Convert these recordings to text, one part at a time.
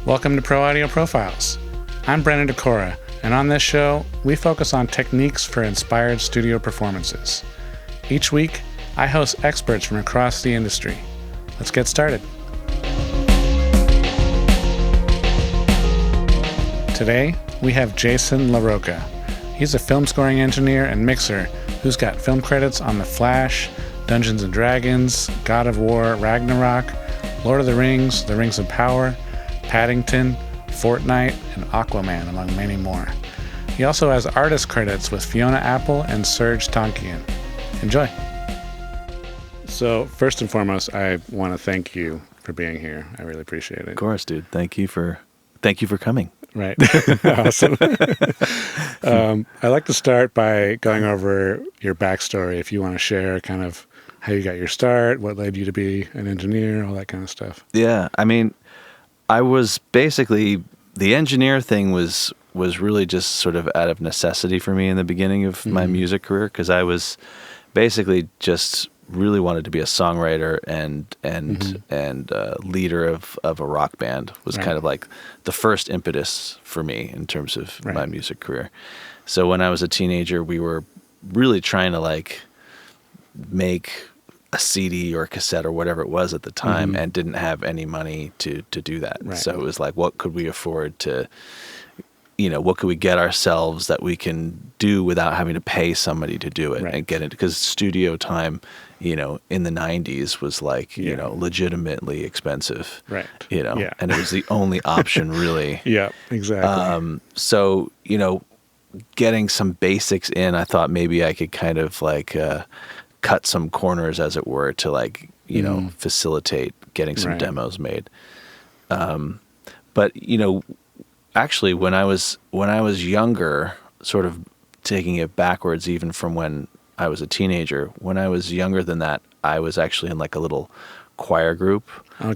Welcome to Pro Audio Profiles. I'm Brennan Decora, and on this show, we focus on techniques for inspired studio performances. Each week, I host experts from across the industry. Let's get started. Today, we have Jason LaRocca. He's a film scoring engineer and mixer who's got film credits on The Flash, Dungeons & Dragons, God of War, Ragnarok, Lord of the Rings of Power, Paddington, Fortnite, and Aquaman, among many more. He also has artist credits with Fiona Apple and Serj Tankian. Enjoy. So, first and foremost, I want to thank you for being here. I really appreciate it. Of course, dude. Thank you for coming. Right. Awesome. I'd like to start by going over your backstory, if you want to share kind of how you got your start, what led you to be an engineer, all that kind of stuff. Yeah, I mean, I was basically, the engineer thing was really just sort of out of necessity for me in the beginning of my music career, because I was basically just really wanted to be a songwriter and leader of a rock band was kind of like the first impetus for me in terms of my music career. So when I was a teenager, we were really trying to like make a CD or a cassette or whatever it was at the time and didn't have any money to do that. Right. So it was like, what could we afford to, what could we get ourselves that we can do without having to pay somebody to do it and get it? Because studio time, in the 90s was like, legitimately expensive, and it was the only option really. Yeah, exactly. So, getting some basics in, I thought maybe I could kind of like, cut some corners, as it were, to like, facilitate getting some demos made. But, actually when I was younger, sort of taking it backwards, even from when I was a teenager, when I was younger than that, I was actually in like a little choir group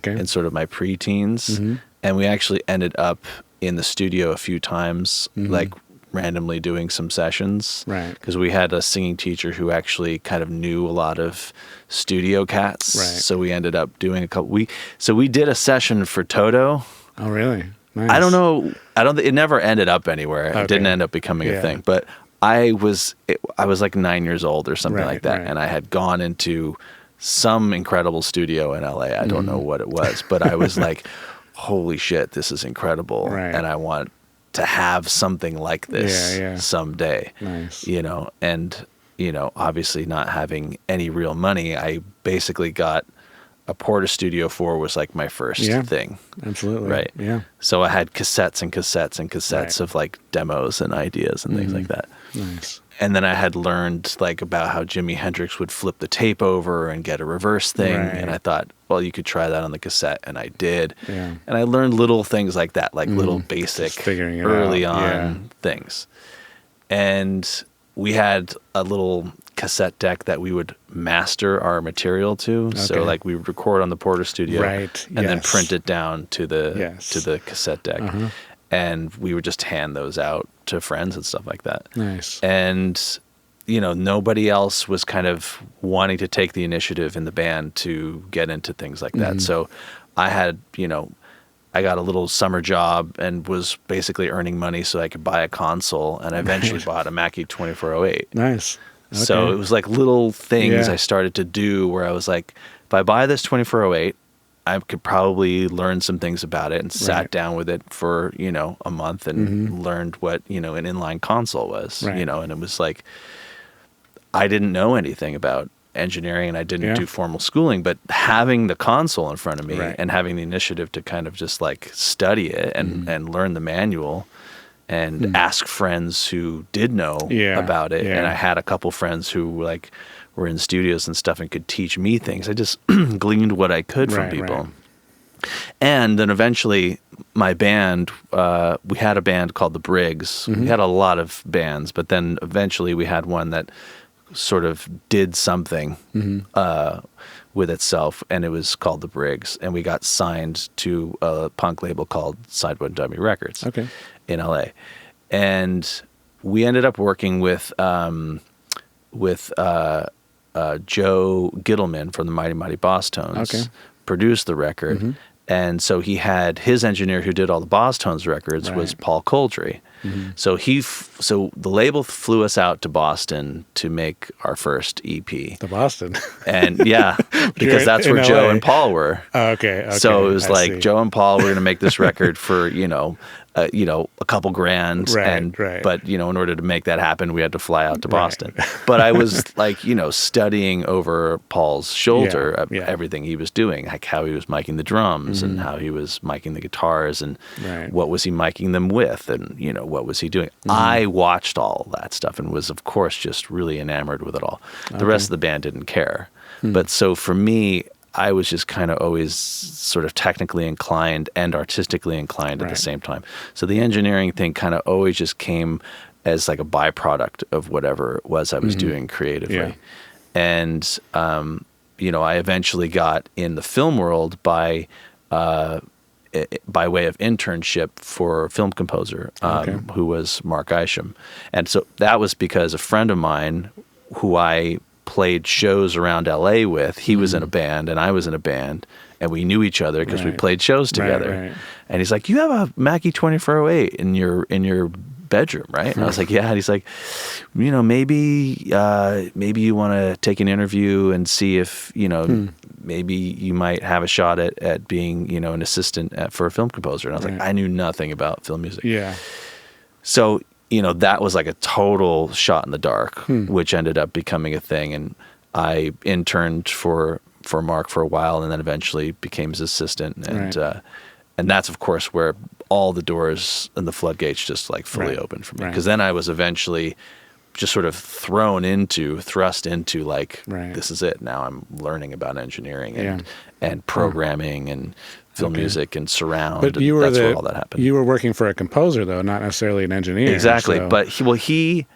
in sort of my pre-teens. And we actually ended up in the studio a few times, like randomly doing some sessions, because we had a singing teacher who actually kind of knew a lot of studio cats. So we ended up doing a couple. We did a session for Toto. Oh, really? Nice. I don't know. It never ended up anywhere. It didn't end up becoming a thing. But I was like 9 years old or something like that, and I had gone into some incredible studio in LA. I don't know what it was, but I was like, "Holy shit, this is incredible!" And I want to have something like this someday. Nice. And obviously not having any real money, I basically got a Porta Studio 4 was like my first thing. Absolutely. Right. Yeah. So I had cassettes and cassettes and cassettes of like demos and ideas and things like that. Nice. And then I had learned like about how Jimi Hendrix would flip the tape over and get a reverse thing. And I thought, well, you could try that on the cassette. And I did. Yeah. And I learned little things like that, like little basic early on things. And we had a little cassette deck that we would master our material to. So like we would record on the Porta Studio and then print it down to the cassette deck. And we would just hand those out to friends and stuff like that. Nice. And, nobody else was kind of wanting to take the initiative in the band to get into things like that. So I had, I got a little summer job and was basically earning money so I could buy a console. And I eventually bought a Mackie 2408. Nice. Okay. So it was like little things I started to do where I was like, if I buy this 2408, I could probably learn some things about it, and sat down with it for, a month and learned what, an inline console was, and it was like, I didn't know anything about engineering and I didn't do formal schooling, but having the console in front of me and having the initiative to kind of just like study it and learn the manual and ask friends who did know about it. And I had a couple friends who like were in studios and stuff and could teach me things. I just gleaned what I could from people. And then eventually my band, we had a band called the Briggs. We had a lot of bands, but then eventually we had one that sort of did something with itself, and it was called the Briggs. And we got signed to a punk label called Sidewalk Dummy Records in LA. And we ended up working with Joe Gittleman from the Mighty Mighty Boss Tones, produced the record, And so he had his engineer who did all the Boss Tones records was Paul Coldry. Mm-hmm. So the label flew us out to Boston to make our first EP. To Boston. And yeah, because that's where Joe and Paul were. Okay. So it was like Joe and Paul were going to make this record for, a couple grand. Right. But, in order to make that happen, we had to fly out to Boston. But I was like, studying over Paul's shoulder everything he was doing, like how he was miking the drums and how he was miking the guitars and what was he miking them with and, what was he doing. I watched all that stuff and was, of course, just really enamored with it all. The rest of the band didn't care. But so for me, I was just kind of always sort of technically inclined and artistically inclined at the same time. So the engineering thing kind of always just came as like a byproduct of whatever it was I was doing creatively. Yeah. And, I eventually got in the film world by way of internship for a film composer who was Mark Isham. And so that was because a friend of mine who I played shows around LA with, he was in a band and I was in a band and we knew each other because we played shows together. Right. And he's like, "You have a Mackie 2408 in your bedroom, right?" And I was like, "Yeah." And he's like, maybe you want to take an interview and see if, maybe you might have a shot at being, an assistant for a film composer. And I was like, I knew nothing about film music. Yeah. So, that was like a total shot in the dark, which ended up becoming a thing. And I interned for Mark for a while and then eventually became his assistant. And that's, of course, where all the doors and the floodgates just like fully opened for me. Because then I was eventually just sort of thrust into like, this is it. Now I'm learning about engineering and programming and film music and surround. But that's where all that happened. You were working for a composer, though, not necessarily an engineer. Exactly. So. But he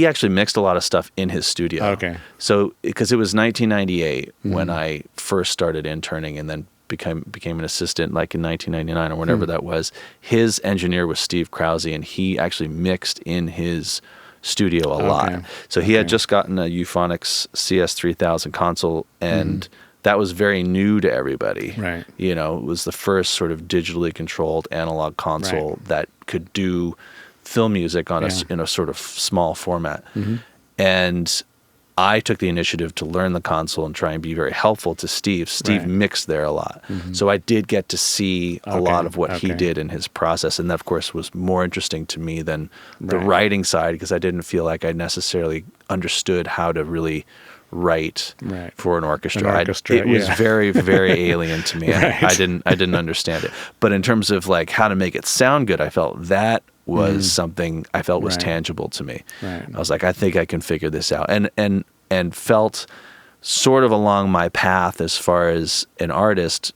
actually mixed a lot of stuff in his studio. Okay. So because it was 1998 when I first started interning and then became an assistant like in 1999 or whenever that was. His engineer was Steve Krause, and he actually mixed in his studio a lot. So he had just gotten a Euphonics CS3000 console, and that was very new to everybody. Right. It was the first sort of digitally controlled analog console that could do film music on in a sort of small format. And I took the initiative to learn the console and try and be very helpful to Steve. Steve mixed there a lot. So I did get to see a lot of what he did in his process. And that, of course, was more interesting to me than the writing side, because I didn't feel like I necessarily understood how to really write for an orchestra. It was very, very alien to me. I didn't understand it. But in terms of like how to make it sound good, I felt that was something I felt was tangible to me. I was like, I think I can figure this out. And felt sort of along my path as far as an artist,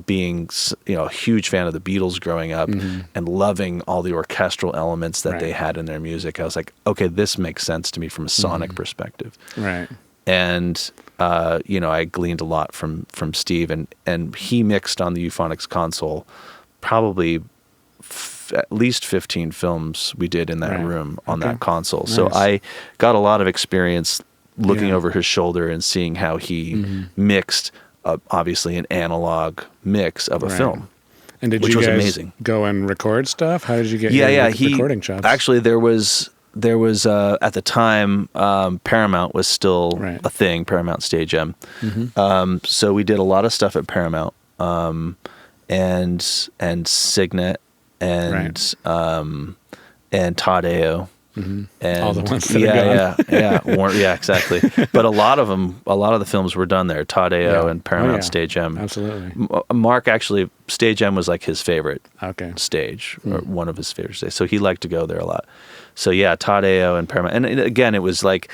being a huge fan of the Beatles growing up and loving all the orchestral elements that they had in their music. I was like, okay, this makes sense to me from a sonic perspective. Right. And I gleaned a lot from Steve, and he mixed on the Euphonics console probably at least 15 films we did in that room on that console. Nice. So I got a lot of experience looking over his shoulder and seeing how he mixed, obviously, an analog mix of a film. And did you guys go and record stuff? How did you get your recording chops? Actually, there was at the time, Paramount was still a thing, Paramount Stage M. So we did a lot of stuff at Paramount, and Signet and Tadeo. And all the ones that are gone. Exactly. But a lot of the films were done there. Tadeo and Paramount Stage M. Absolutely. Mark actually, Stage M was like his favorite stage, or one of his favorite stages. So he liked to go there a lot. So Tadeo and Paramount, and again, it was like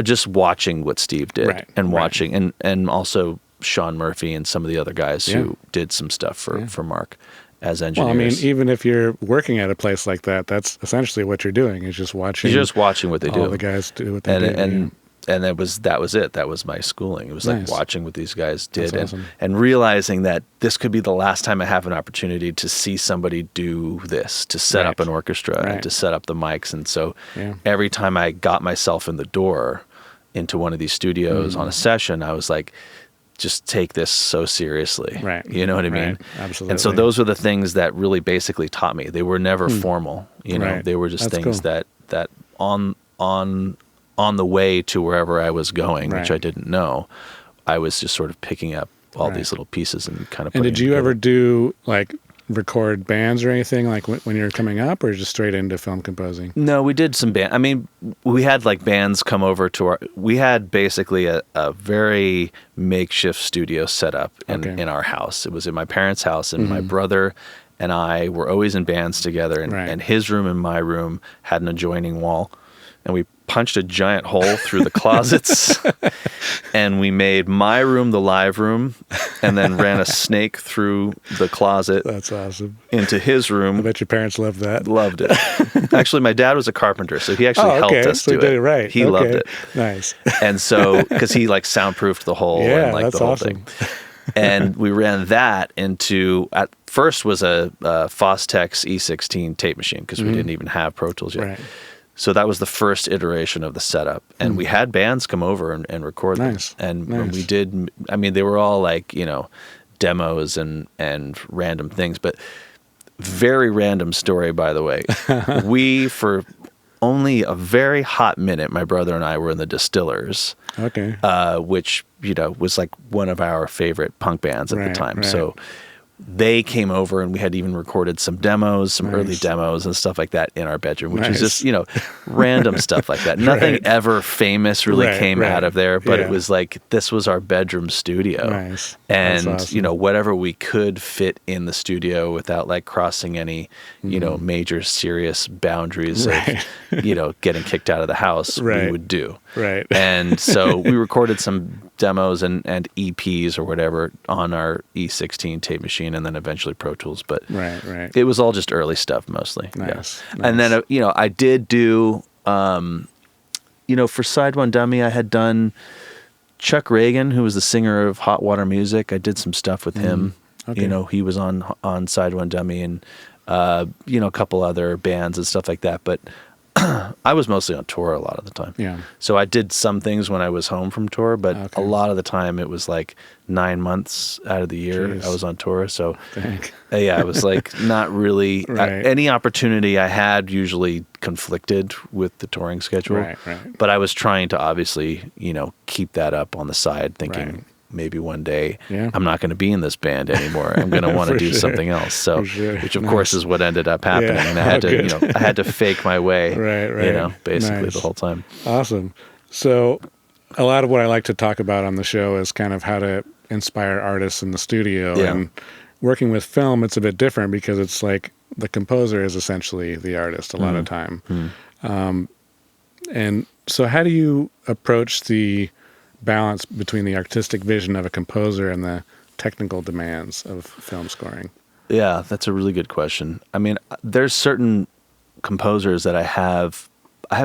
just watching what Steve did and watching, and also Sean Murphy and some of the other guys who did some stuff for Mark as engineers. Well, I mean, even if you're working at a place like that, that's essentially what you're doing, is just watching. You're just watching what they do. All the guys do what they do. And that was it. That was my schooling. It was like watching what these guys did, awesome. and realizing that this could be the last time I have an opportunity to see somebody do this, to set up an orchestra and to set up the mics. And so every time I got myself in the door into one of these studios on a session, I was like, just take this so seriously. Right. You know what I mean? Right. Absolutely. And so those were the things that really basically taught me. They were never formal, you know. Right. They were just That's things cool. that on the way to wherever I was going, which Right. I didn't know, I was just sort of picking up all Right. these little pieces and kind of And putting did you them ever together. do like record bands or anything like when you were coming up, or just straight into film composing? No, we did some band. I mean, we had like bands come over to our. We had basically a very makeshift studio set up in our house. It was in my parents' house, and my brother and I were always in bands together. And, Right. and his room and my room had an adjoining wall, and we punched a giant hole through the closets, and we made my room the live room, and then ran a snake through the closet That's awesome. into his I room. bet your parents loved that. Loved it. Actually, my dad was a carpenter, so he actually helped us So do he did it right. He loved it. Nice. And so, because he like soundproofed the whole Yeah, and like that's the whole awesome. thing. And we ran that into, at first was a Fostex E16 tape machine, because we didn't even have Pro Tools yet. Right. So that was the first iteration of the setup. And we had bands come over and record Nice. them. And Nice. when we did, I mean, they were all like, you know, demos and random things, but very random story, by the way. We, for only a very hot minute, my brother and I were in the Distillers, Okay. which, you know, was like one of our favorite punk bands at Right, the time. right. So they came over, and we had even recorded some demos, some early Nice. demos and stuff like that in our bedroom, which Nice. is just, you know, random stuff like that. Nothing Right. ever famous really Right, came right. out of there, but Yeah. it was like, this was our bedroom studio. Nice. That's And, awesome. you know, whatever we could fit in the studio without like crossing any, you know, major serious boundaries Right. of, you know, getting kicked out of the house, we Right. would do. Right. And so we recorded some demos and EPs or whatever on our E16 tape machine, and then eventually Pro Tools. But Right. it was all just early stuff mostly. Nice, Yeah. nice. And then, you know, I did do, you know, for Side One Dummy, I had done Chuck Reagan, who was the singer of Hot Water Music. I did some stuff with him. Okay. You know, he was on Side One Dummy, and, you know, a couple other bands and stuff like that. But I was mostly on tour a lot of the time. Yeah. So I did some things when I was home from tour, but Okay. a lot of the time it was like 9 months out of the year Jeez. I was on tour. So Dang. yeah, I was like not really Right. any opportunity I had usually conflicted with the touring schedule. Right, right. But I was trying to obviously, you know, keep that up on the side, thinking Right. maybe one day Yeah. I'm not going to be in this band anymore. I'm going to want to For do sure. something else. So, For sure. which of Nice. course is what ended up happening. Yeah. And I had Oh, to, you good. know, I had to fake my way, Right, you know, right. basically Nice. the whole time. Awesome. So, a lot of what I like to talk about on the show is kind of how to inspire artists in the studio. Yeah. And working with film, it's a bit different because it's like the composer is essentially the artist a lot of time. And so, how do you approach the balance between the artistic vision of a composer and the technical demands of film scoring? Yeah, that's a really good question. I mean, there's certain composers that I have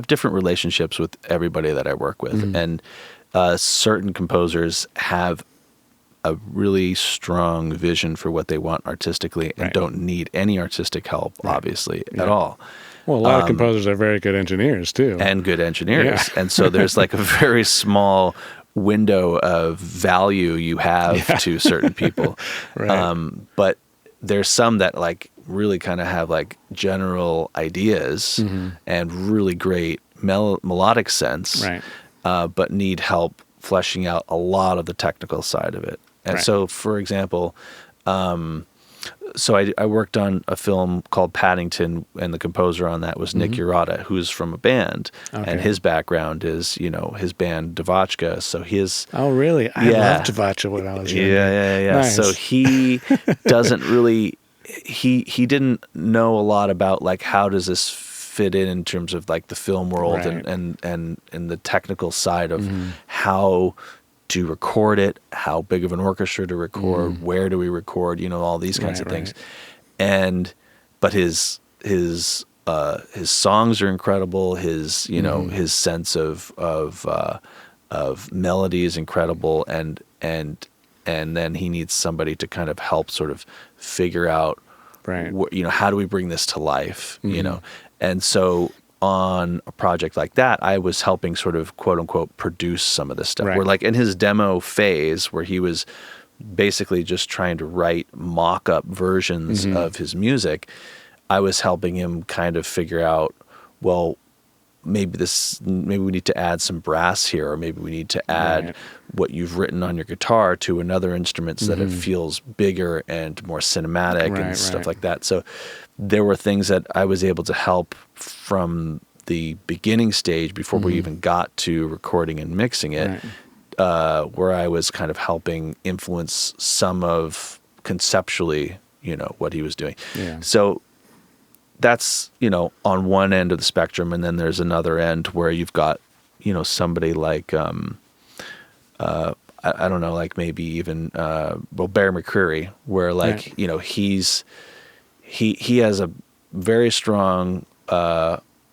different relationships with everybody that I work with. And certain composers have a really strong vision for what they want artistically and Right. don't need any artistic help, obviously, Yeah. at all. Well, a lot of composers are very good engineers too. And good engineers. Yeah. And so there's like a very small window of value you have to certain people. Right. But there's some that like really kind of have like general ideas and really great melodic sense, Right. but need help fleshing out a lot of the technical side of it. And Right. so, for example, so I worked on a film called Paddington, and the composer on that was Nick Urata, who's from a band, Okay. and his background is, you know, his band Devotchka. So his Oh, really? I Yeah. loved Devotchka when I was younger. yeah. Nice. So he doesn't really he didn't know a lot about like how does this fit in terms of like the film world Right. and the technical side of how to record it, how big of an orchestra to record, where do we record, you know, all these kinds Right, of things. right. But his songs are incredible. His, you know, his sense of melody is incredible, and then he needs somebody to kind of help sort of figure out, Right. you know, how do we bring this to life, you know? And so on a project like that, I was helping sort of quote unquote produce some of this stuff. Right. Where like in his demo phase, where he was basically just trying to write mock-up versions of his music, I was helping him kind of figure out, well, maybe we need to add some brass here, or maybe we need to add what you've written on your guitar to another instrument so that it feels bigger and more cinematic and stuff like that. So there were things that I was able to help from the beginning stage before we even got to recording and mixing it, where I was kind of helping influence some of conceptually, what he was doing. Yeah. So that's, on one end of the spectrum. And then there's another end where you've got, somebody like, I don't know, like maybe even, Barry McCreary, where like, he has a very strong,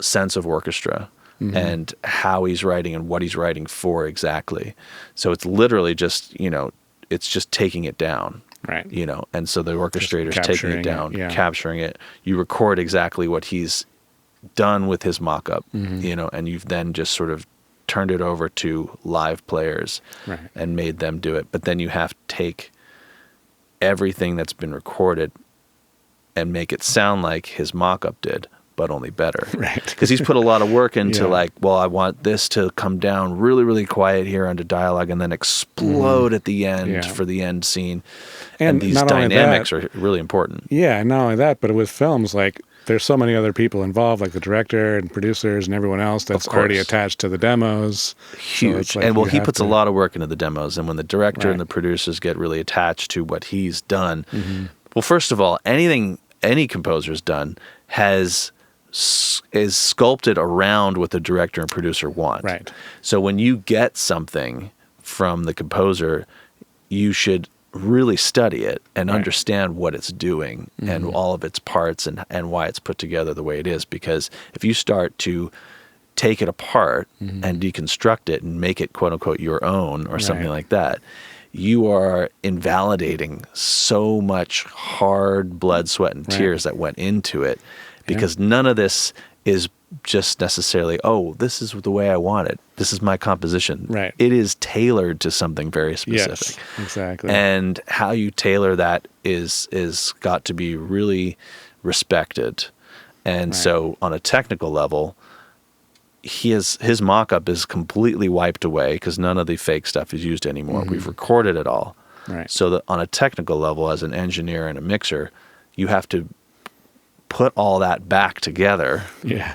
sense of orchestra and how he's writing and what he's writing for exactly. So it's literally just, it's just taking it down. Right. And so the orchestrator's taking it down, capturing it. You record exactly what he's done with his mock-up, and you've then just sort of turned it over to live players and made them do it. But then you have to take everything that's been recorded and make it sound like his mock-up did, but only better. Right. Because he's put a lot of work into like, well, I want this to come down really, really quiet here under dialogue and then explode at the end for the end scene. And these dynamics are really important. Yeah, and not only that, but with films, like there's so many other people involved, like the director and producers and everyone else that's already attached to the demos. Huge. So like he puts a lot of work into the demos. And when the director and the producers get really attached to what he's done, well, first of all, anything any composer's done is sculpted around what the director and producer want. Right. So when you get something from the composer, you should really study it and understand what it's doing and all of its parts and why it's put together the way it is. Because if you start to take it apart and deconstruct it and make it quote unquote your own or something like that, you are invalidating so much hard blood, sweat, and tears that went into it. Because none of this is just necessarily, oh, this is the way I want it. This is my composition. Right. It is tailored to something very specific. Yes, exactly. And how you tailor that is got to be really respected. And so on a technical level, his mock-up is completely wiped away because none of the fake stuff is used anymore. We've recorded it all. Right. So that on a technical level, as an engineer and a mixer, you have to put all that back together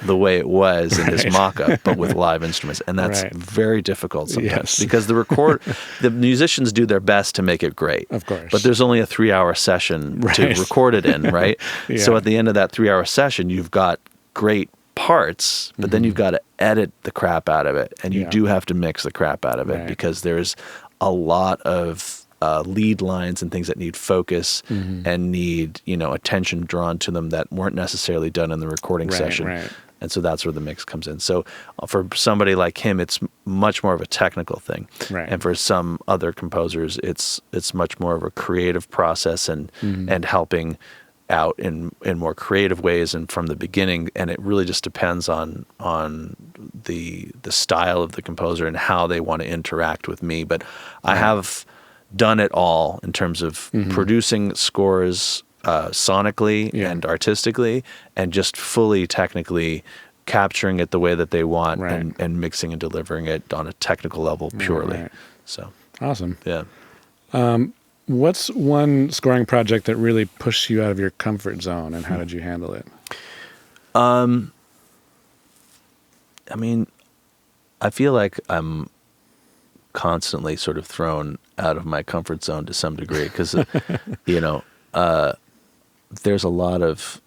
the way it was in his mock-up, but with live instruments. And that's very difficult sometimes because the musicians do their best to make it great. Of course. But there's only a 3-hour session to record it in, right? So at the end of that 3-hour session, you've got great parts, but then you've got to edit the crap out of it. And you do have to mix the crap out of it because there's a lot of lead lines and things that need focus and need, attention drawn to them that weren't necessarily done in the recording session. Right. And so that's where the mix comes in. So for somebody like him, it's much more of a technical thing. Right. And for some other composers, it's much more of a creative process and helping out in more creative ways and from the beginning. And it really just depends on the style of the composer and how they want to interact with me. But I have done it all in terms of producing scores sonically and artistically, and just fully technically capturing it the way that they want and mixing and delivering it on a technical level purely. Right. So awesome. Yeah. What's one scoring project that really pushed you out of your comfort zone, and how did you handle it? I mean, I feel like I'm constantly sort of thrown out of my comfort zone to some degree because, there's a lot of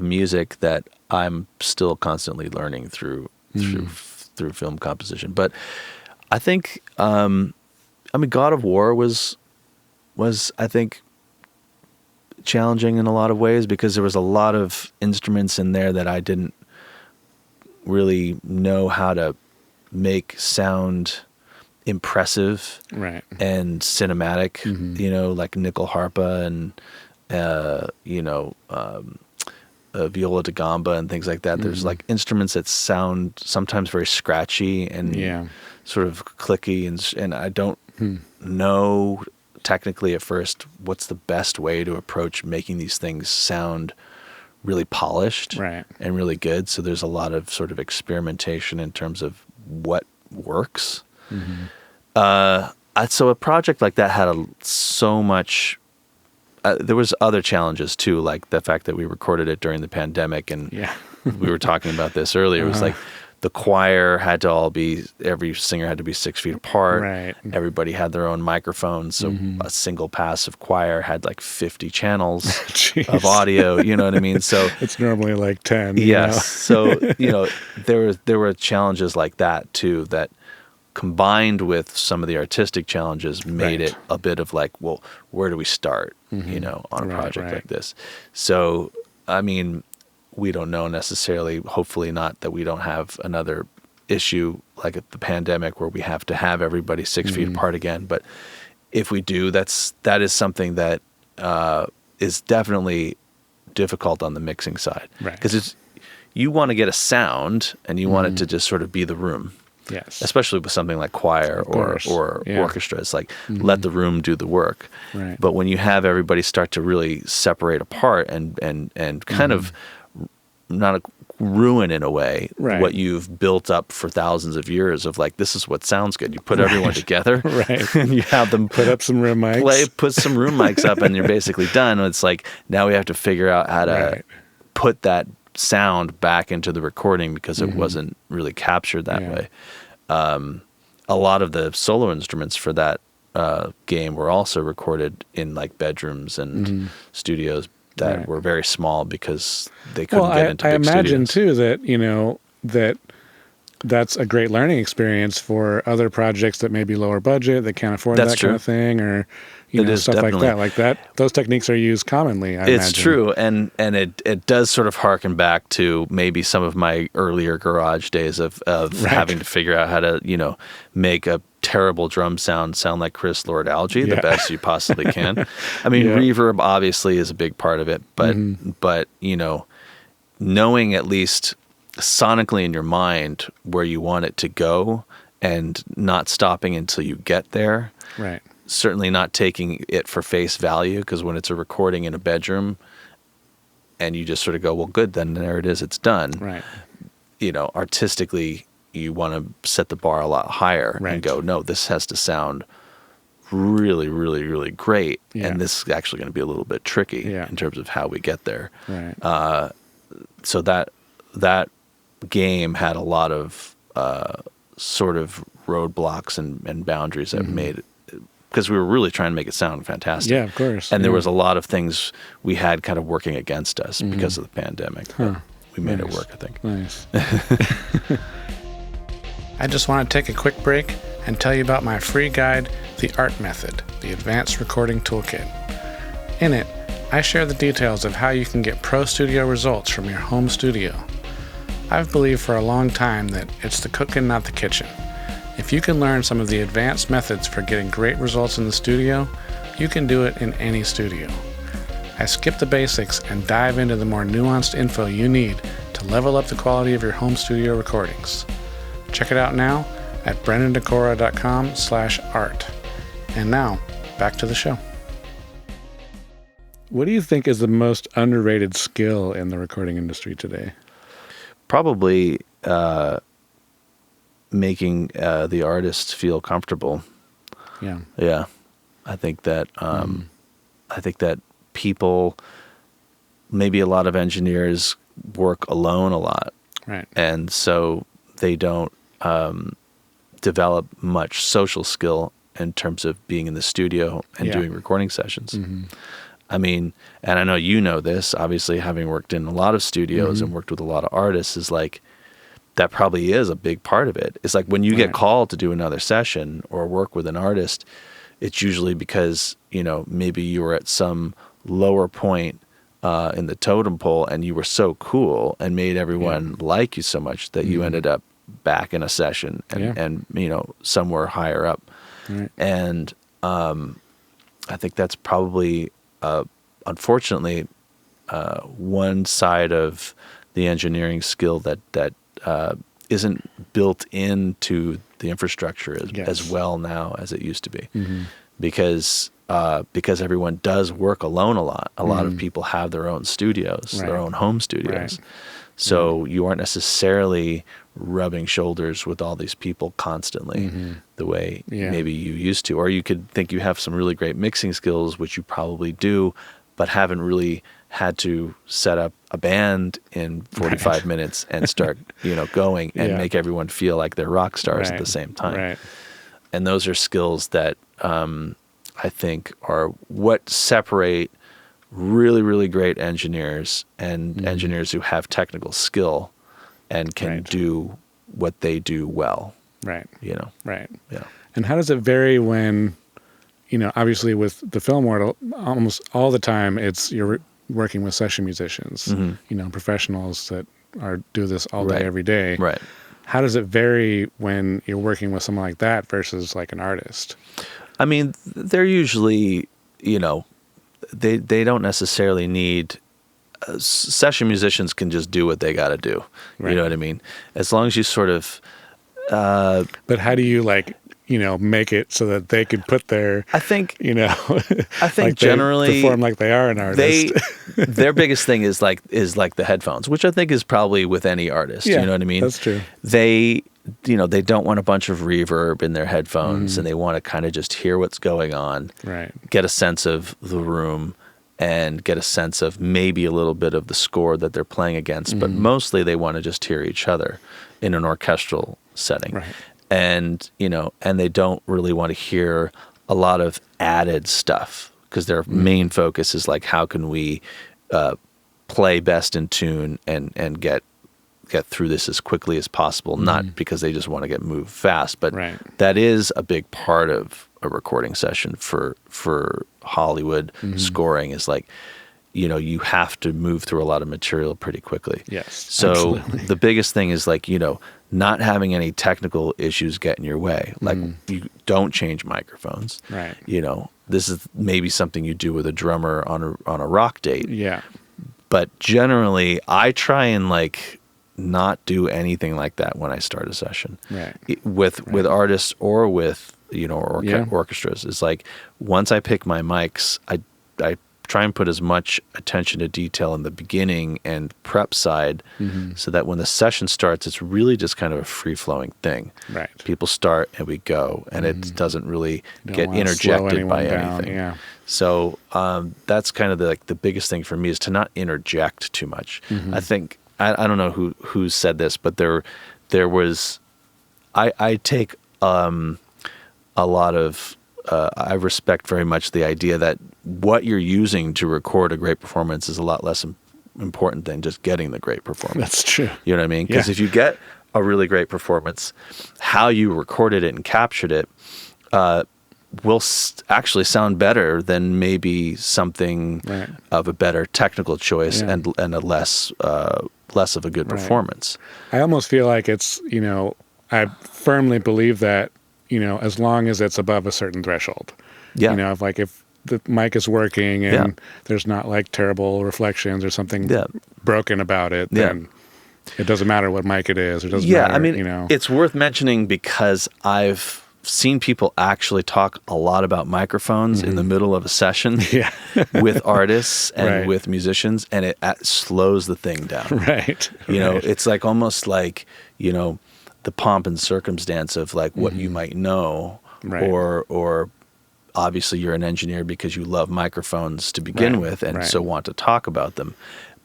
music that I'm still constantly learning through film composition. But I think, God of War was I think challenging in a lot of ways because there was a lot of instruments in there that I didn't really know how to make sound impressive and cinematic, like nickel harpa and viola da gamba and things like that. There's like instruments that sound sometimes very scratchy and sort of clicky, and I don't know technically at first what's the best way to approach making these things sound really polished and really good. So there's a lot of sort of experimentation in terms of what works. So a project like that had so much. There was other challenges too, like the fact that we recorded it during the pandemic, and we were talking about this earlier. It was like the choir had to every singer had to be 6 feet apart. Right. Everybody had their own microphones, so a single passive choir had like 50 channels of audio. You know what I mean? So it's normally like 10. Yes. So there were challenges like that too that, combined with some of the artistic challenges, made it a bit of like, well, where do we start, on a project like this? So, I mean, we don't know necessarily, hopefully not, that we don't have another issue like at the pandemic where we have to have everybody 6 feet apart again. But if we do, that is something that is definitely difficult on the mixing side. Because you want to get a sound and you want it to just sort of be the room. Yes. Especially with something like choir or orchestra. It's like, let the room do the work. Right. But when you have everybody start to really separate apart and kind of not ruin in a way what you've built up for thousands of years of like, this is what sounds good. You put everyone together and you have them put up some room mics. Put some room mics up and you're basically done. It's like, now we have to figure out how to put that sound back into the recording because it wasn't really captured that way. A lot of the solo instruments for that game were also recorded in like bedrooms and studios that were very small because they couldn't get into big studios. I imagine too that that's a great learning experience for other projects that may be lower budget, that can't afford that kind of thing, or stuff definitely. Like that. Those techniques are used commonly, I imagine. It's true, and it does sort of harken back to maybe some of my earlier garage days of having to figure out how to make a terrible drum sound like Chris Lord-Alge the best you possibly can. I mean, reverb obviously is a big part of it, but knowing at least sonically in your mind where you want it to go and not stopping until you get there. Right. Certainly not taking it for face value, because when it's a recording in a bedroom and you just sort of go, well, good, then there it is, it's done. Right. Artistically, you want to set the bar a lot higher and go, no, this has to sound really, really, really great. Yeah. And this is actually going to be a little bit tricky in terms of how we get there. Right. So that game had a lot of sort of roadblocks and boundaries that made it, because we were really trying to make it sound fantastic. Yeah, of course. And there was a lot of things we had kind of working against us because of the pandemic. Huh. We made it work, I think. Nice. I just want to take a quick break and tell you about my free guide, The Art Method, the Advanced Recording Toolkit. In it, I share the details of how you can get pro studio results from your home studio. I've believed for a long time that it's the cooking, not the kitchen. If you can learn some of the advanced methods for getting great results in the studio, you can do it in any studio. I skip the basics and dive into the more nuanced info you need to level up the quality of your home studio recordings. Check it out now at brendandecora.com/art. And now, back to the show. What do you think is the most underrated skill in the recording industry today? Probably making the artist feel comfortable. Yeah. Yeah. I think that people, maybe a lot of engineers work alone a lot. Right. And so they don't develop much social skill in terms of being in the studio and doing recording sessions. I mean, and I know you know this, obviously, having worked in a lot of studios and worked with a lot of artists, is like, that probably is a big part of it. It's like when you get called to do another session or work with an artist, it's usually because, maybe you were at some lower point in the totem pole and you were so cool and made everyone like you so much that you ended up back in a session and somewhere higher up. Right. And I think that's probably, unfortunately, one side of the engineering skill that isn't built into the infrastructure as well now as it used to be, because everyone does work alone a lot. A lot of people have their own studios, their own home studios. So you aren't necessarily rubbing shoulders with all these people constantly the way maybe you used to. Or you could think you have some really great mixing skills, which you probably do, but haven't really had to set up a band in 45 minutes and start, going and make everyone feel like they're rock stars at the same time. And those are skills that I think are what separate really, really great engineers and engineers who have technical skill and can do what they do well. Right. Right. Yeah. And how does it vary when, obviously with the film world, almost all the time you're working with session musicians, professionals that do this all day, every day. Right. How does it vary when you're working with someone like that versus like an artist? I mean, they're usually, they don't necessarily need session musicians can just do what they got to do. Right. You know what I mean? As long as you sort of. But how do you make it so that they can put their? I think. I think like generally perform like they are an artist. Their biggest thing is like the headphones, which I think is probably with any artist. Yeah, you know what I mean? That's true. They don't want a bunch of reverb in their headphones, and they want to kind of just hear what's going on, get a sense of the room, and get a sense of maybe a little bit of the score that they're playing against. But mostly they want to just hear each other in an orchestral setting. Right. And, and they don't really want to hear a lot of added stuff because their main focus is like, how can we play best in tune and get through this as quickly as possible, not because they just want to get moved fast, but that is a big part of a recording session for Hollywood scoring is like, you have to move through a lot of material pretty quickly. Yes. So absolutely. The biggest thing is like, not having any technical issues get in your way. Like you don't change microphones. Right. This is maybe something you do with a drummer on a rock date. Yeah. But generally I try and not do anything like that when I start a session. Right. With artists or with orchestras. It's like once I pick my mics, I try and put as much attention to detail in the beginning and prep side so that when the session starts, it's really just kind of a free-flowing thing. Right. People start and we go, and it doesn't really get interjected by anything. Yeah. So that's kind of the biggest thing for me is to not interject too much. I think I don't know who said this, but there was I take a lot of I respect very much the idea that what you're using to record a great performance is a lot less important than just getting the great performance. That's true. You know what I mean? Because if you get a really great performance, how you recorded it and captured it will actually sound better than maybe something of a better technical choice and a less of a good performance. I almost feel like it's, I firmly believe that, as long as it's above a certain threshold. Yeah. If the mic is working and there's not terrible reflections or something broken about it, then it doesn't matter what mic it is. It doesn't matter. I mean, it's worth mentioning because I've seen people actually talk a lot about microphones in the middle of a session with artists and with musicians, and it slows the thing down. Right. It's almost like, the pomp and circumstance of what you might know, or obviously you're an engineer because you love microphones to begin with and so want to talk about them.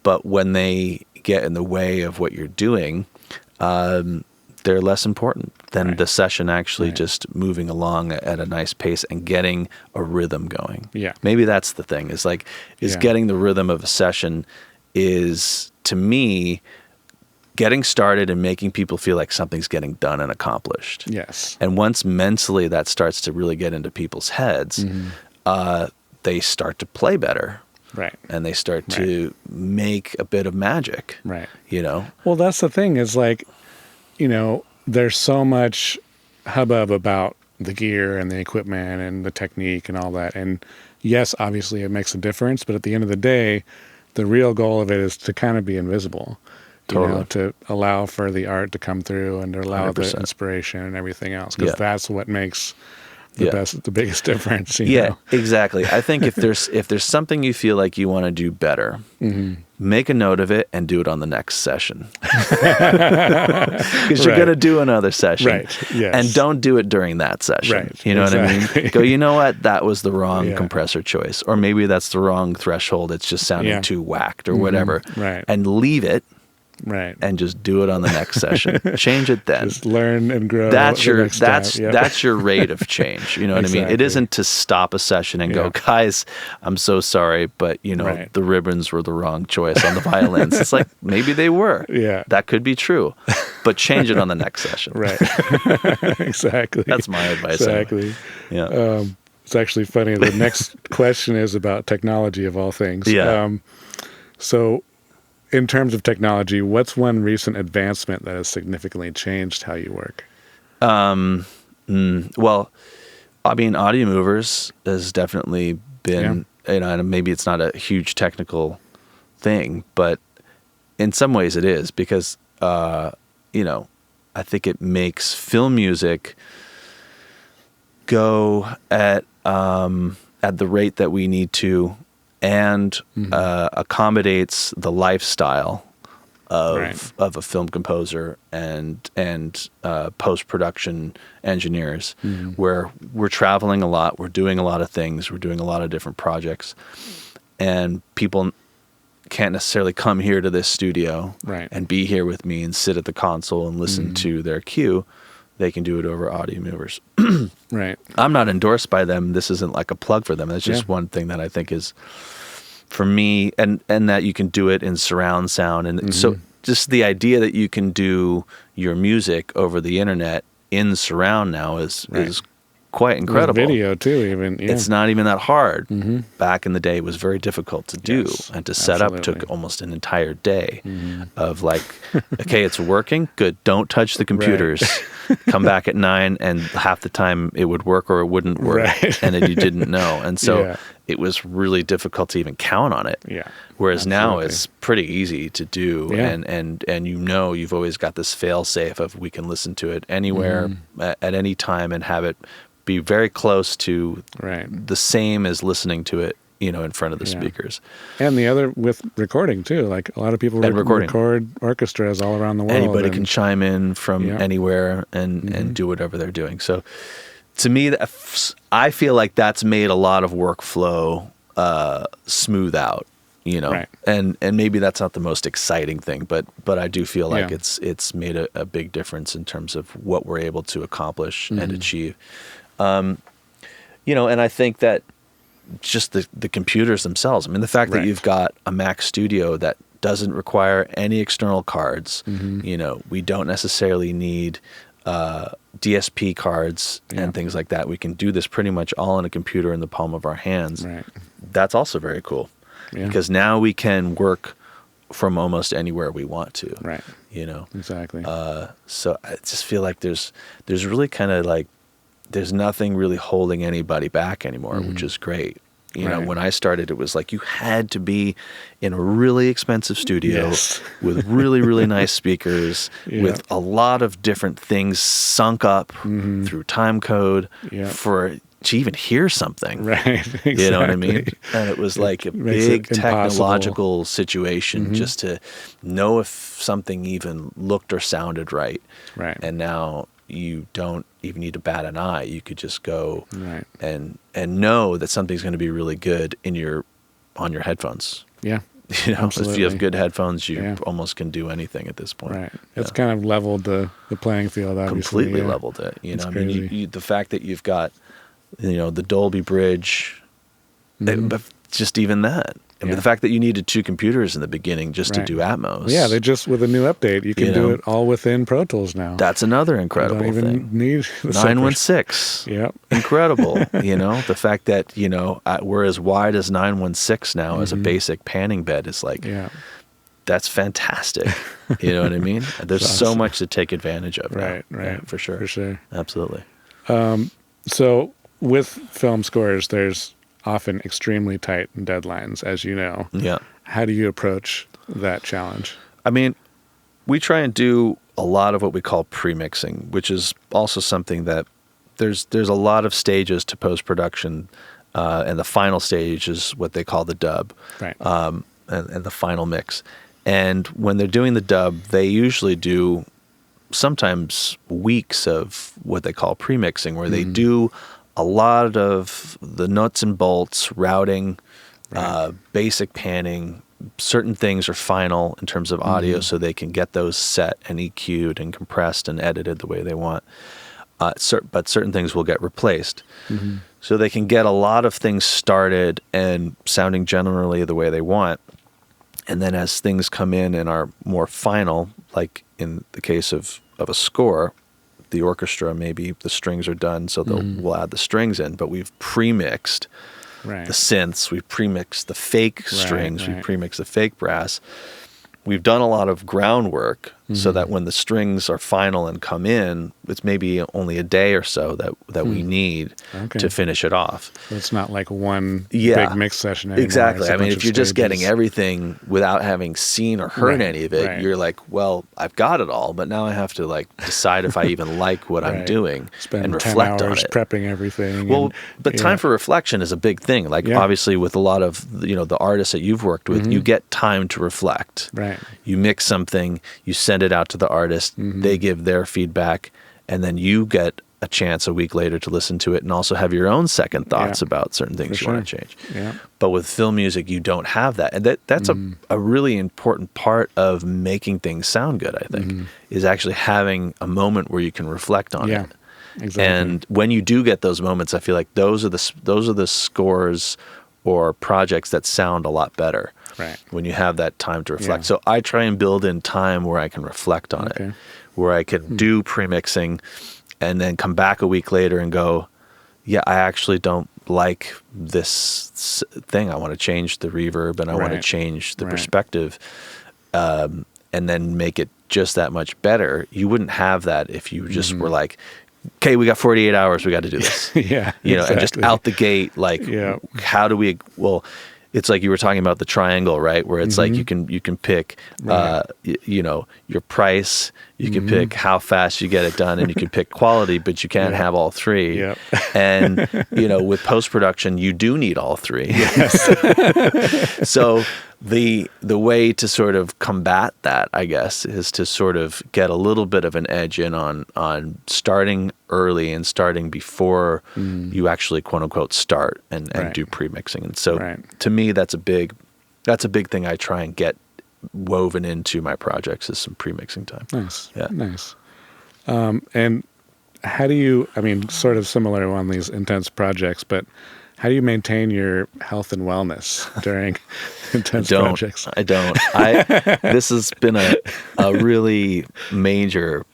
But when they get in the way of what you're doing, they're less important than the session actually just moving along at a nice pace and getting a rhythm going. Yeah. Maybe that's the thing is getting the rhythm of a session is, to me, getting started and making people feel like something's getting done and accomplished. Yes. And once mentally that starts to really get into people's heads, they start to play better. Right. And they start to make a bit of magic. Right. Well, that's the thing is there's so much hubbub about the gear and the equipment and the technique and all that. And yes, obviously it makes a difference, but at the end of the day, the real goal of it is to kind of be invisible. Totally. To allow for the art to come through and to allow 100%. the inspiration and everything else, because that's what makes Yeah. the biggest difference. You Yeah, know? exactly. I think if there's something you feel like you want to do better, make a note of it and do it on the next session. Because you're going to do another session. Right. Yes. And don't do it during that session. Right. You know what I Exactly. mean? Go, you know what? That was the wrong Yeah. compressor choice. Or maybe that's the wrong threshold. It's just sounding too whacked or whatever. Right. And leave it. Right. And just do it on the next session. Change it then. Just learn and grow. That's the your next time. Yep. that's your rate of change. You know what I mean? It Exactly. isn't to stop a session and go, guys, I'm so sorry, but the ribbons were the wrong choice on the violins. It's like, maybe they were. Yeah. That could be true. But change it on the next session. Right. Exactly. That's my advice. Exactly. Anyway. Yeah. It's actually funny. The next question is about technology of all things. Yeah. So in terms of technology, what's one recent advancement that has significantly changed how you work? Well, I mean, Audio Movers has definitely been, and maybe it's not a huge technical thing, but in some ways it is, because, I think it makes film music go at the rate that we need to, and accommodates the lifestyle of a film composer and post-production engineers, where we're traveling a lot, we're doing a lot of things, we're doing a lot of different projects, and people can't necessarily come here to this studio and be here with me and sit at the console and listen to their cue. They can do it over Audio Movers. Right. I'm not endorsed by them. This isn't like a plug for them. It's just one thing that I think is, for me, and that you can do it in surround sound. And so just the idea that you can do your music over the internet in surround now is quite incredible. With video too, even. Yeah. It's not even that hard. Back in the day, it was very difficult to do, and to set up took almost an entire day of like, okay, it's working, good. Don't touch the computers. Come back at 9, and half the time it would work or it wouldn't work, and then you didn't know, and so it was really difficult to even count on it. Yeah. Whereas now it's pretty easy to do, and you've always got this fail safe of we can listen to it anywhere at any time and have it be very close to the same as listening to it, in front of the speakers. And the other with recording too, like a lot of people record orchestras all around the world. Anybody can chime in from anywhere and do whatever they're doing. So to me, I feel like that's made a lot of workflow smooth out, and maybe that's not the most exciting thing, but I do feel like it's made a big difference in terms of what we're able to accomplish and achieve. And I think that just the computers themselves, I mean, the fact that you've got a Mac Studio that doesn't require any external cards, we don't necessarily need DSP cards and things like that. We can do this pretty much all on a computer in the palm of our hands. Right. That's also very cool, because now we can work from almost anywhere we want to. Right. Exactly. So I just feel like there's really kind of like, there's nothing really holding anybody back anymore, which is great. When I started, it was like you had to be in a really expensive studio with really, really nice speakers, with a lot of different things sunk up through time code to even hear something. Right. Exactly. You know what I mean? And it was like a big technological situation just to know if something even looked or sounded right. Right. And now you don't even need to bat an eye. You could just go and know that something's going to be really good on your headphones. Yeah. If you have good headphones, you almost can do anything at this point. Right. It's kind of leveled the playing field, obviously. Completely leveled it. I mean, the fact that you've got, the Dolby Bridge, but just even that. I mean, the fact that you needed 2 computers in the beginning just to do Atmos. Yeah, they just, with a new update, you can do it all within Pro Tools now. That's another incredible you don't even thing. Need 916. Yep. Incredible. The fact that, we're as wide as 916 now as a basic panning bed is like, that's fantastic. You know what I mean? There's so much to take advantage of now. Right. Yeah, for sure. For sure. Absolutely. So with film scores, there's often extremely tight deadlines, as you know. Yeah. How do you approach that challenge? I mean, we try and do a lot of what we call pre-mixing, which is also something that there's a lot of stages to post-production, and the final stage is what they call the dub, Right. And the final mix. And when they're doing the dub, they usually do sometimes weeks of what they call premixing, where they do a lot of the nuts and bolts, routing, basic panning. Certain things are final in terms of audio, so they can get those set and EQ'd and compressed and edited the way they want. But certain things will get replaced. So they can get a lot of things started and sounding generally the way they want. And then as things come in and are more final, like in the case of a score, the orchestra, maybe the strings are done, so we'll add the strings in, but we've pre-mixed the synths, we've pre-mixed the fake strings, we've pre-mixed the fake brass. We've done a lot of groundwork so that when the strings are final and come in, it's maybe only a day or so that we need to finish it off. So it's not like one big mix session anymore. Exactly. I mean, if you're just getting everything without having seen or heard any of it, you're like, well, I've got it all, but now I have to like decide if I even like what I'm doing and reflect 10 on hours it. prepping everything. Well, but time for reflection is a big thing. Like obviously with a lot of, the artists that you've worked with, you get time to reflect. Right. You mix something, you send it out to the artist, they give their feedback, and then you get a chance a week later to listen to it and also have your own second thoughts about certain things you want to change. Yeah. But with film music, you don't have that. And that's a really important part of making things sound good, I think, is actually having a moment where you can reflect on it. Exactly. And when you do get those moments, I feel like those are the scores or projects that sound a lot better. Right. When you have that time to reflect. So I try and build in time where I can reflect on it, where I can do pre-mixing and then come back a week later and go, yeah, I actually don't like this thing. I want to change the reverb and I want to change the perspective, and then make it just that much better. You wouldn't have that if you just were like, okay, we got 48 hours, we got to do this. And just out the gate, like, how do we, it's like you were talking about the triangle, right? Where it's like you can pick, your price, you can pick how fast you get it done, and you can pick quality, but you can't have all three. Yep. And with post-production, you do need all three. Yes. So the way to sort of combat that, I guess, is to sort of get a little bit of an edge in on starting early and starting before you actually quote unquote start and do pre-mixing. And so to me, that's a big thing I try and get woven into my projects is some pre-mixing time. Nice. Yeah. Nice. And how do you, sort of similar on these intense projects, but how do you maintain your health and wellness during intense projects? I don't. This has been a really major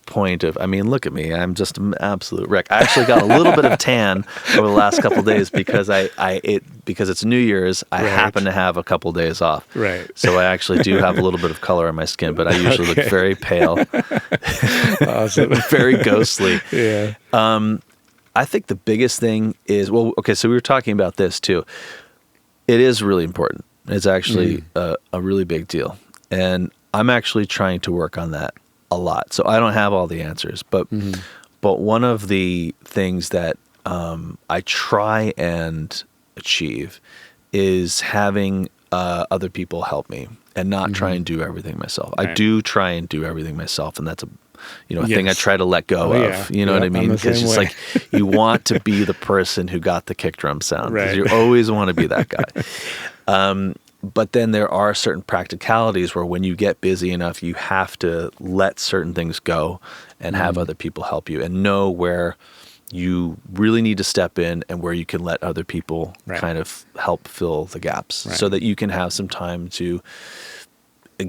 point of, look at me. I'm just an absolute wreck. I actually got a little bit of tan over the last couple of days because because it's New Year's. I happen to have a couple of days off. Right. So I actually do have a little bit of color on my skin, but I usually look very pale. Awesome. Very ghostly. Yeah. I think the biggest thing is, so we were talking about this too. It is really important. It's actually a really big deal. And I'm actually trying to work on that a lot. So I don't have all the answers, but one of the things that I try and achieve is having other people help me and not try and do everything myself. Right. I do try and do everything myself, and that's a thing I try to let go of. You know what I mean? Because it's like you want to be the person who got the kick drum sound. Right. You always want to be that guy. But then there are certain practicalities where when you get busy enough, you have to let certain things go and have other people help you and know where you really need to step in and where you can let other people kind of help fill the gaps so that you can have some time to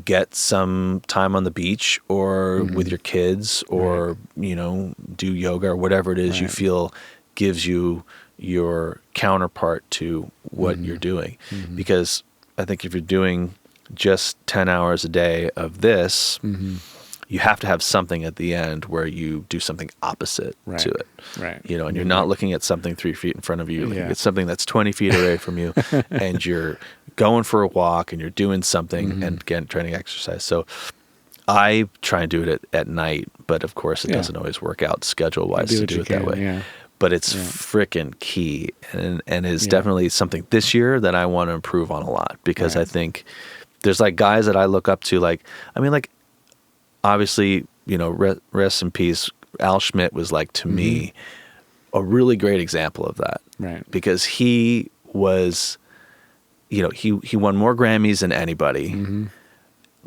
get some time on the beach or with your kids or, do yoga or whatever it is you feel gives you your counterpart to what you're doing. Because I think if you're doing just 10 hours a day of this, you have to have something at the end where you do something opposite to it. Right. You know, and you're not looking at something 3 feet in front of you. You're looking Yeah. at something that's 20 feet away from you, and you're going for a walk, and you're doing something, and again, trying to exercise. So I try and do it at night, but of course it doesn't always work out schedule-wise to do it that way. Yeah. But it's frickin' key, and is definitely something this year that I want to improve on a lot, because I think there's like guys that I look up to, like, I mean, like, obviously, you know, rest in peace, Al Schmidt was like, to me, a really great example of that. Right. Because he was, you know, he won more Grammys than anybody,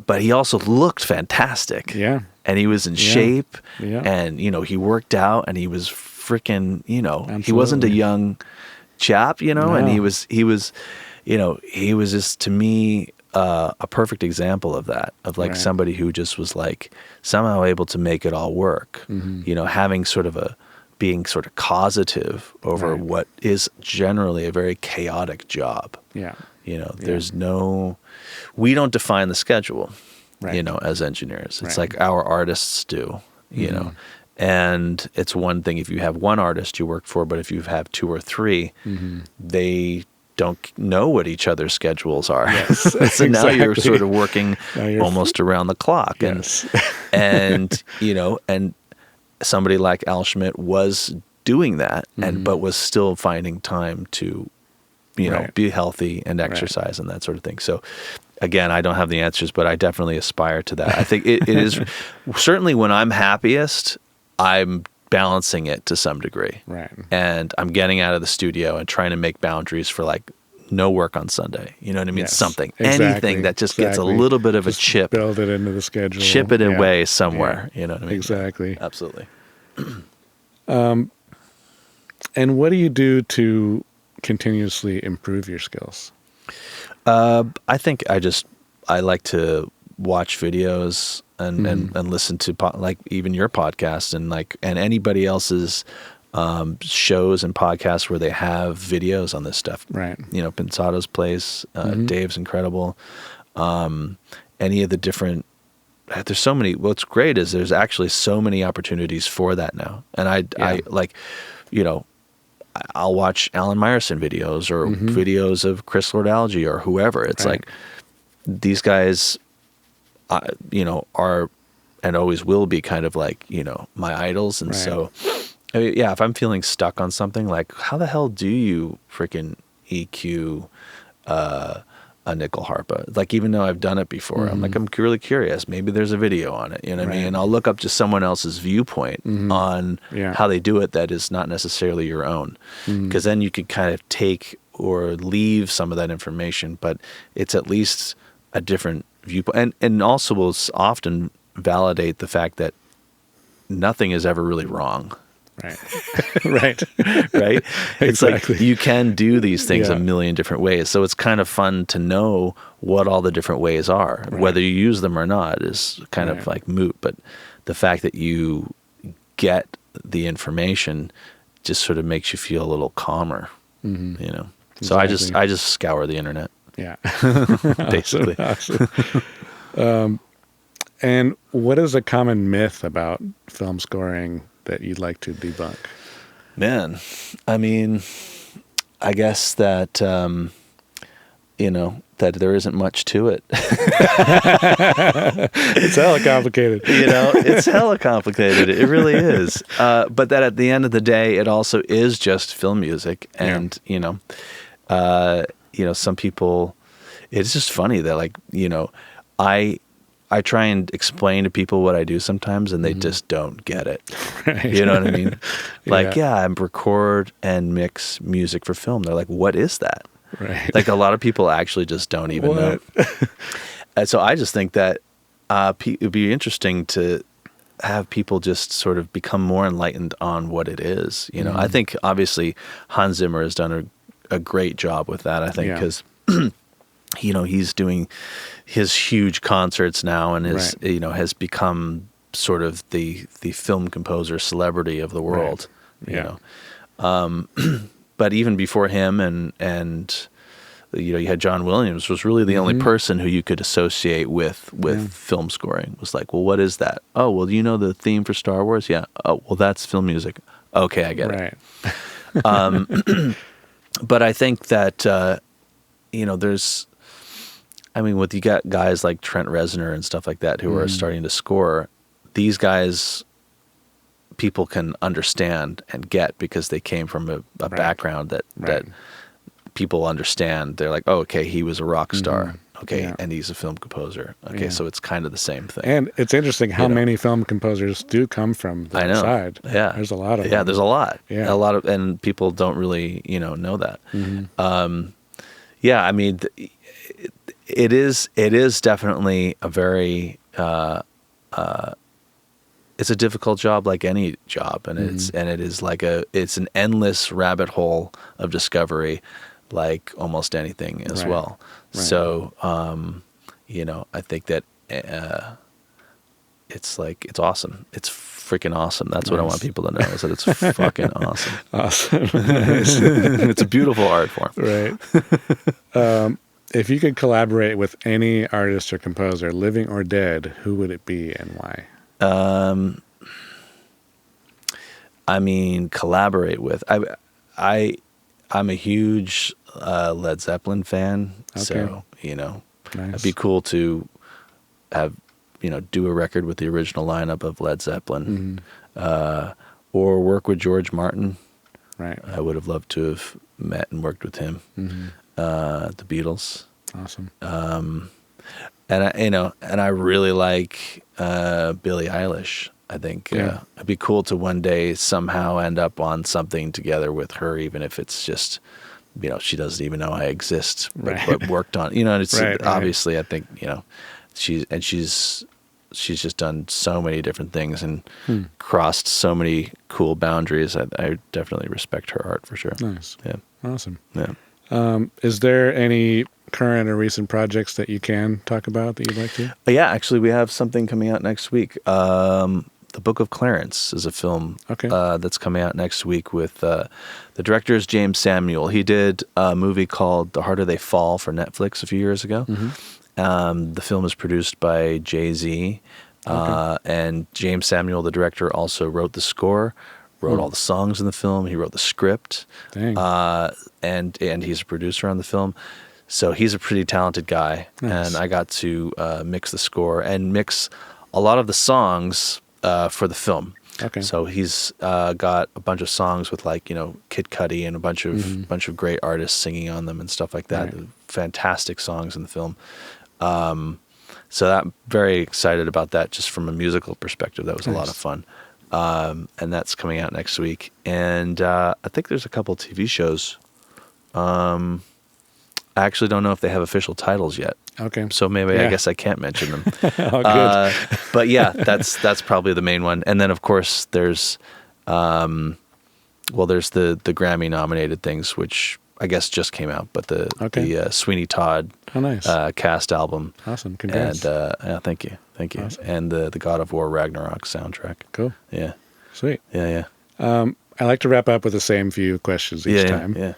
but he also looked fantastic. Yeah. And he was in shape, Yeah. and, you know, he worked out, and he was freaking, you know, Absolutely. he wasn't a young chap, you know, and No. he was, you know, he was just, to me, a perfect example of that, of like somebody who just was like somehow able to make it all work, you know, having sort of being sort of causative over what is generally a very chaotic job. Yeah. You know, we don't define the schedule, you know, as engineers. It's like our artists do, you know, and it's one thing if you have one artist you work for, but if you have 2 or 3, they don't know what each other's schedules are. Yes, so now you're sort of working you're almost around the clock. Yes. And, you know, and somebody like Al Schmidt was doing that, but was still finding time to, you know, be healthy and exercise and that sort of thing. So again, I don't have the answers, but I definitely aspire to that. I think it is certainly when I'm happiest, I'm balancing it to some degree. Right. And I'm getting out of the studio and trying to make boundaries for like no work on Sunday. You know what I mean? Yes, Something, exactly, anything that just gets a little bit of just a chip. Build it into the schedule. Chip it away somewhere. You know what I mean? Exactly. Absolutely. And what do you do to continuously improve your skills? I think I like to watch videos and listen to like even your podcast and anybody else's shows and podcasts where they have videos on this stuff. Right. You know, Pensato's place, Dave's incredible. Any of the different, there's so many. What's great is there's actually so many opportunities for that now. And I like, you know, I'll watch Alan Meyerson videos or videos of Chris Lord-Alge or whoever. It's like these guys, you know, are and always will be kind of like, you know, my idols. And so, I mean, yeah, if I'm feeling stuck on something, like how the hell do you freaking EQ a nickel harpa? Like, even though I've done it before, I'm like, I'm really curious. Maybe there's a video on it, you know what I mean? And I'll look up just someone else's viewpoint on how they do it that is not necessarily your own. Because then you could kind of take or leave some of that information, but it's at least a different viewpoint. And also will often validate the fact that nothing is ever really wrong. Right. Right. Right. It's Exactly. like you can do these things a million different ways. So it's kind of fun to know what all the different ways are. Right. Whether you use them or not is kind of like moot. But the fact that you get the information just sort of makes you feel a little calmer, you know? So Exactly. I just scour the internet. Yeah. Basically. Awesome. And what is a common myth about film scoring that you'd like to debunk? Man, I mean, I guess that, you know, that there isn't much to it. It's hella complicated. You know, it's hella complicated. It really is. But that at the end of the day, it also is just film music. And, you know, some people, it's just funny that, like, you know, I try and explain to people what I do sometimes, and they just don't get it. Right. You know what I mean? Like, I record and mix music for film. They're like, what is that? Right. Like, a lot of people actually just don't even know. And so I just think that it would be interesting to have people just sort of become more enlightened on what it is. You know, I think obviously Hans Zimmer has done a great job with that, I think, because you know, he's doing his huge concerts now and is, you know, has become sort of the film composer celebrity of the world, you know. But even before him and you had John Williams was really the only person who you could associate with film scoring. Was like, well, what is that? Oh, well, you know the theme for Star Wars? Yeah. Oh, well, that's film music. Okay, I get it. But I think that there's, when you got guys like Trent Reznor and stuff like that who are starting to score, these guys people can understand and get because they came from a background that people understand. They're like, oh, okay, he was a rock star. Okay, and he's a film composer. Okay, so it's kind of the same thing. And it's interesting how many film composers do come from that side. Yeah. There's a lot of them. Yeah, there's a lot. Yeah. A lot of, and people don't really, know that. It is definitely a very, it's a difficult job like any job. And it is like it's an endless rabbit hole of discovery, like almost anything as well. Right. So, I think that it's awesome. It's freaking awesome. That's what I want people to know, is that it's fucking awesome. Awesome. It's a beautiful art form. Right. If you could collaborate with any artist or composer, living or dead, who would it be and why? Collaborate with. I'm a huge Led Zeppelin fan, so nice. It'd be cool to have do a record with the original lineup of Led Zeppelin, or work with George Martin. Right. I would have loved to have met and worked with him. The Beatles. Awesome. And I really like Billie Eilish. I think it'd be cool to one day somehow end up on something together with her, even if it's just, she doesn't even know I exist, but worked on, and it's obviously, I think, she's just done so many different things and crossed so many cool boundaries. I definitely respect her art for sure. Nice. Yeah. Awesome. Yeah. Is there any current or recent projects that you can talk about that you'd like to? Yeah, actually, we have something coming out next week. The Book of Clarence is a film that's coming out next week with the director is James Samuel. He did a movie called The Harder They Fall for Netflix a few years ago. The film is produced by Jay-Z, and James Samuel, the director, also wrote the score, wrote all the songs in the film. He wrote the script, and he's a producer on the film. So he's a pretty talented guy, and I got to mix the score and mix a lot of the songs for the film. Okay. So he's got a bunch of songs with Kid Cudi and a bunch of great artists singing on them and stuff like that. Right. Fantastic songs in the film. So I'm very excited about that just from a musical perspective. That was a lot of fun. And that's coming out next week. And I think there's a couple TV shows. I actually don't know if they have official titles yet. Okay. So maybe I guess I can't mention them. Good. But yeah, that's probably the main one. And then of course there's there's the Grammy nominated things, which I guess just came out, but the Sweeney Todd cast album. Awesome. Congrats. And thank you. Awesome. And the God of War Ragnarok soundtrack. Cool. Yeah. Sweet. Yeah. I like to wrap up with the same few questions each time. Yeah.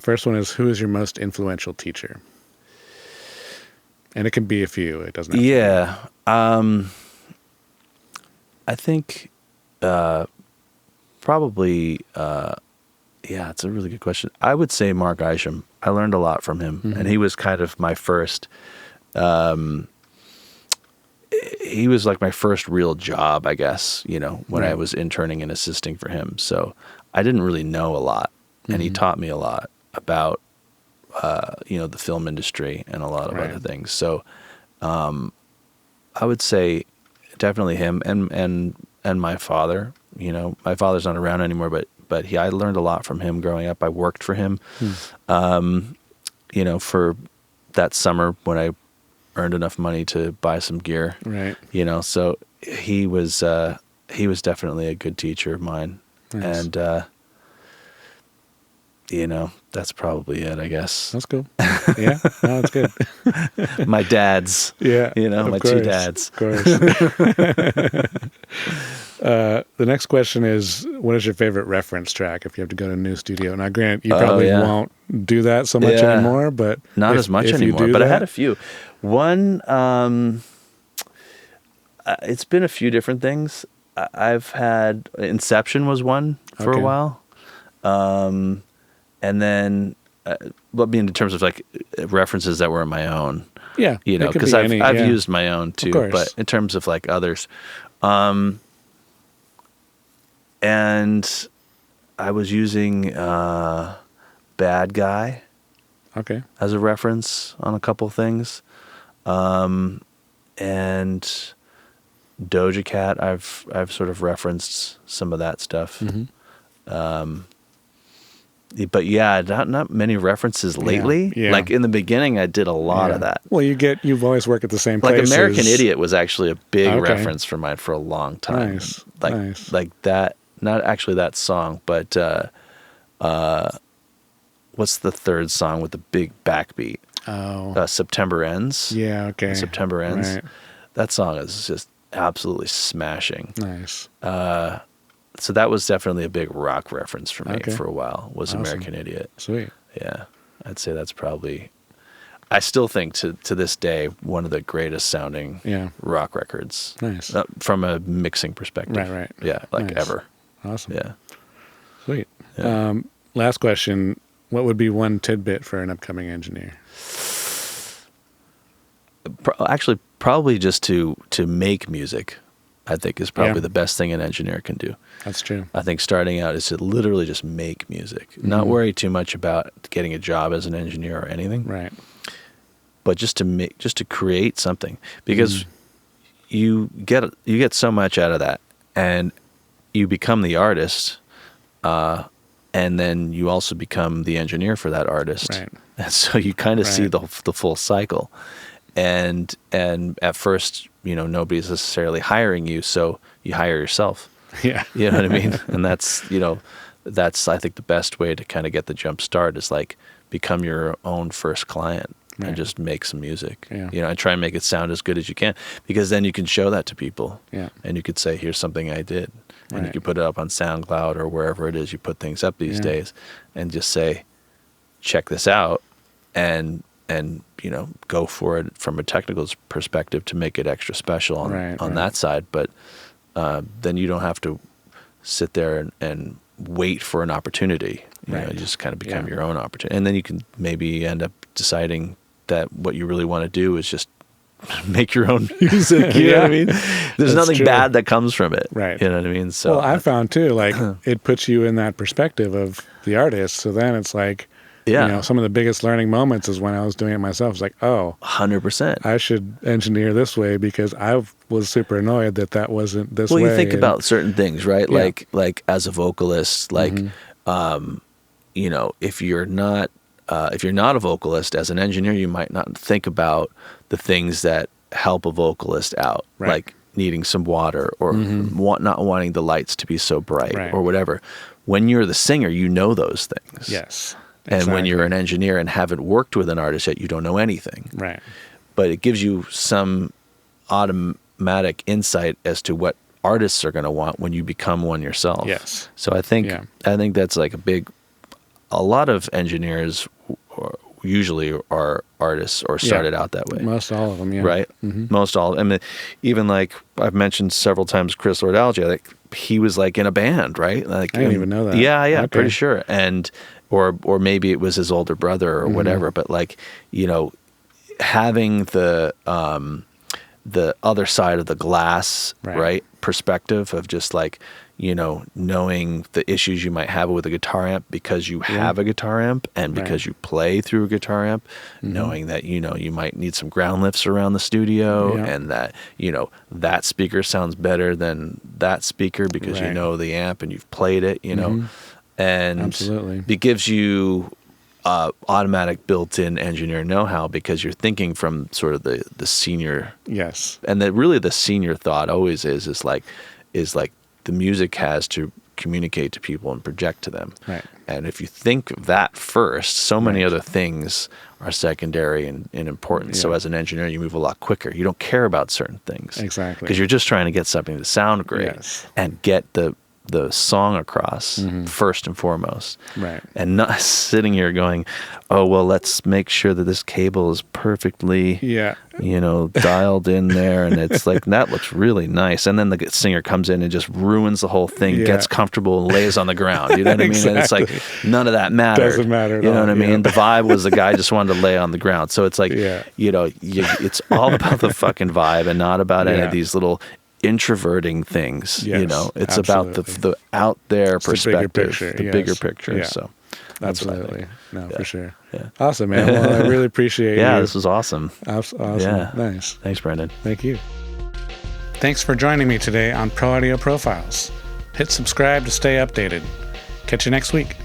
First one is, who is your most influential teacher? And it can be a few. It doesn't have to be. Yeah. I think probably, it's a really good question. I would say Mark Isham. I learned a lot from him, and he was kind of my first, he was like my first real job, I guess, when I was interning and assisting for him. So I didn't really know a lot, and he taught me a lot about, the film industry and a lot of other things. So I would say definitely him and my father. My father's not around anymore, but I learned a lot from him growing up. I worked for him, for that summer when I earned enough money to buy some gear. Right. So he was definitely a good teacher of mine. Nice. And that's probably it, I guess. That's cool. Yeah, no, that's good. My dads. Yeah. My two dads. Of course. The next question is, what is your favorite reference track if you have to go to a new studio? Now, granted, you probably won't do that so much anymore, but not as much anymore. But I had a few. One, it's been a few different things. I've had Inception was one for a while, and then, in terms of like references that were my own. Yeah, because I've used my own too, but in terms of like others, and I was using Bad Guy, as a reference on a couple things, and Doja Cat. I've sort of referenced some of that stuff. But not many references lately. Yeah. Like in the beginning, I did a lot of that. Well, you've always worked at the same places. Like American Idiot was actually a big reference for mine for a long time. Nice. Like that, not actually that song, but what's the third song with the big backbeat? Oh. September Ends. Yeah, okay. September Ends. Right. That song is just absolutely smashing. Nice. So that was definitely a big rock reference for me for a while, was American Idiot. Sweet. Yeah. I'd say that's probably, I still think to this day, one of the greatest sounding rock records. Nice. From a mixing perspective. Right. Yeah, ever. Awesome. Yeah. Sweet. Yeah. Last question. What would be one tidbit for an upcoming engineer? Actually, probably just to make music, I think is probably the best thing an engineer can do. That's true. I think starting out is to literally just make music, not worry too much about getting a job as an engineer or anything. Right. But just to create something, because you get so much out of that, and you become the artist, and then you also become the engineer for that artist. Right. And so you kind of see the full cycle. And at first, nobody's necessarily hiring you, so you hire yourself. Yeah. You know what I mean? And that's I think the best way to kind of get the jump start is like become your own first client and just make some music. Yeah. And try and make it sound as good as you can, because then you can show that to people. Yeah. And you could say, here's something I did. And you can put it up on SoundCloud or wherever it is you put things up these days, and just say, check this out, and go for it from a technical perspective to make it extra special on that side. But then you don't have to sit there and wait for an opportunity. You just kind of become your own opportunity. And then you can maybe end up deciding that what you really want to do is just make your own music. You know what I mean? There's nothing bad that comes from it. Right. You know what I mean? So I found too, like it puts you in that perspective of the artist. So then it's like, some of the biggest learning moments is when I was doing it myself. It's like, 100%. I should engineer this way, because I was super annoyed that wasn't this way. Well, you think about certain things, right? Yeah. Like as a vocalist, if you're not a vocalist, as an engineer, you might not think about the things that help a vocalist out, like needing some water or not wanting the lights to be so bright or whatever. When you're the singer, you know those things. Yes. And when you're an engineer and haven't worked with an artist yet, you don't know anything. Right. But it gives you some automatic insight as to what artists are going to want when you become one yourself. Yes. So I think that's like a lot of engineers usually are artists or started out that way. Most all of them, yeah. Right? Mm-hmm. Most all. I mean, even like I've mentioned several times, Chris Lord-Alge, like he was like in a band, right? Like I didn't even know that. Yeah, okay. Pretty sure. And or maybe it was his older brother or whatever, but like, having the other side of the glass, right? Perspective of just like, knowing the issues you might have with a guitar amp because you have a guitar amp and because you play through a guitar amp, knowing that, you might need some ground lifts around the studio and that, that speaker sounds better than that speaker because you know the amp and you've played it, and absolutely. It gives you automatic built-in engineer know-how because you're thinking from sort of the senior. Yes. And that really the senior thought always is like the music has to communicate to people and project to them. Right. And if you think of that first, so many other things are secondary in importance. So as an engineer, you move a lot quicker. You don't care about certain things. Exactly. Because you're just trying to get something to sound great and get the song across first and foremost. Right. And not sitting here going, oh, well, let's make sure that this cable is perfectly, dialed in there. And it's like, that looks really nice. And then the singer comes in and just ruins the whole thing, gets comfortable and lays on the ground. You know what I mean? And it's like, none of that mattered. Doesn't matter at You know all, what I mean? The vibe was the guy just wanted to lay on the ground. So it's like, it's all about the fucking vibe and not about any of these little introverting things. It's about the out there perspective, the bigger picture. So absolutely, for sure. Awesome, man. Well, I really appreciate you. This was awesome. Awesome. Nice. Thanks, Brendan. Thank you. Thanks for joining me today on Pro Audio Profiles. Hit subscribe to stay updated. Catch you next week.